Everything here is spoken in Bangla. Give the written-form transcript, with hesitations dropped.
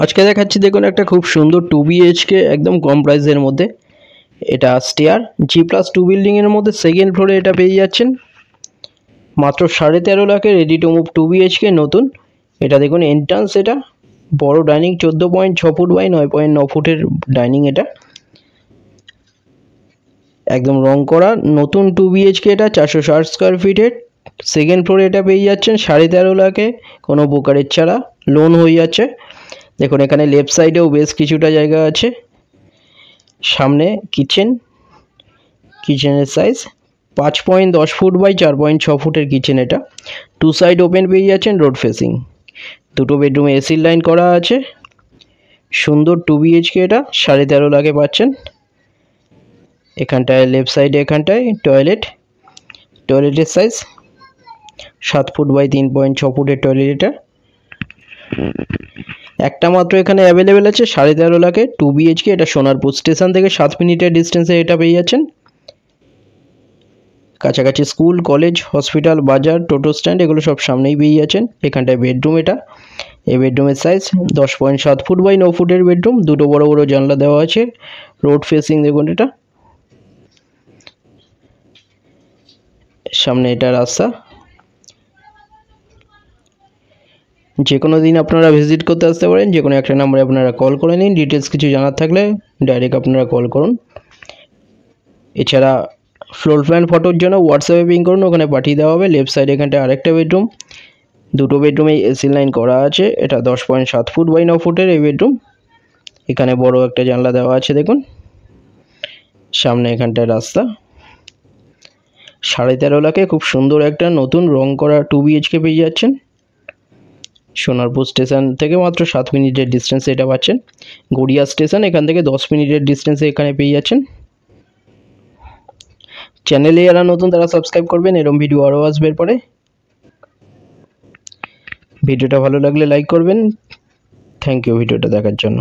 আজকে দেখাচ্ছি দেখুন একটা খুব সুন্দর 2 BHK একদম কম প্রাইসের মধ্যে। এটা স্টেয়ার G+2 বিল্ডিংয়ের মধ্যে সেকেন্ড ফ্লোরে এটা পেয়ে যাচ্ছেন মাত্র 13.5 লাখে রেডি টু মুভ 2 BHK নতুন। এটা দেখুন এন্ট্রান্স, এটা বড় ডাইনিং 14.6 ফুট বাই 9.9 ফুটের ডাইনিং। এটা একদম রং করা নতুন 2 BHK, এটা 460 স্কোয়ার ফিটের সেকেন্ড ফ্লোরে এটা পেয়ে যাচ্ছেন 13.5 লাখে, কোনো ব্রোকারেজ ছাড়া লোন হয়ে যাচ্ছে। দেখুন এখানে লেফট সাইডেও বেশ কিছুটা জায়গা আছে। সামনে কিচেনের সাইজ 5.10 ফুট বাই 4.6 ফুটের কিচেন। এটা টু সাইড ওপেন পেয়ে যাচ্ছেন, রোড ফেসিং। দুটো বেডরুমে এসির লাইন করা আছে। সুন্দর 2 BHK, এটা 13.5 লাখে পাচ্ছেন। এখানটায় লেফট সাইডে এখানটায় টয়লেটের সাইজ 7 ফুট বাই 3.6 ফুটের টয়লেট। এটা একটা মাত্র এখানে অ্যাভেলেবেল আছে 13.5 লাখে 2 BHK। এটা সোনারপুর স্টেশন থেকে 7 মিনিটের ডিস্টেন্সে এটা পেয়ে যাচ্ছেন। কাছাকাছি স্কুল, কলেজ, হসপিটাল, বাজার, টোটো স্ট্যান্ড এগুলো সব সামনেই পেয়ে যাচ্ছেন। এখানটায় বেডরুম, এটা এই বেডরুমের সাইজ 10.7 ফুট বাই 9 ফুটের বেডরুম। দুটো বড় বড় জানলা দেওয়া আছে, রোড ফেসিং। দেখুন এটা সামনে, এটা রাস্তা। যে কোনো দিন আপনারা ভিজিট করতে আসতে পারেন, যে কোনো একটা নাম্বারে আপনারা কল করে নিন। ডিটেলস কিছু জানার থাকলে ডাইরেক্ট আপনারা কল করুন। এছাড়া ফ্লোর প্ল্যান ফটোর জন্য হোয়াটসঅ্যাপে পিং করুন, ওখানে পাঠিয়ে দেওয়া হবে। লেফট সাইডে এখানটায় আরেকটা বেডরুম, দুটো বেডরুমে এসি লাইন করা আছে। এটা 10.7 ফুট বাই 9 ফুটের এই বেডরুম। এখানে বড় একটা জানলা দেওয়া আছে। দেখুন সামনে এখানটায় রাস্তা। 13.5 লাখে খুব সুন্দর একটা নতুন রং করা 2 BHK পেয়ে যাচ্ছেন। সোনারপুর স্টেশন থেকে মাত্র 7 মিনিটের ডিস্টেন্সে এটা পাচ্ছেন। গড়িয়া স্টেশন এখান থেকে 10 মিনিটের ডিস্টেন্সে এখানে পেয়ে যাচ্ছেন। চ্যানেলে যারা নতুন তারা সাবস্ক্রাইব করবেন, এরকম ভিডিও আরও আসবে এরপরে। ভিডিওটা ভালো লাগলে লাইক করবেন। থ্যাংক ইউ ভিডিওটা দেখার জন্য।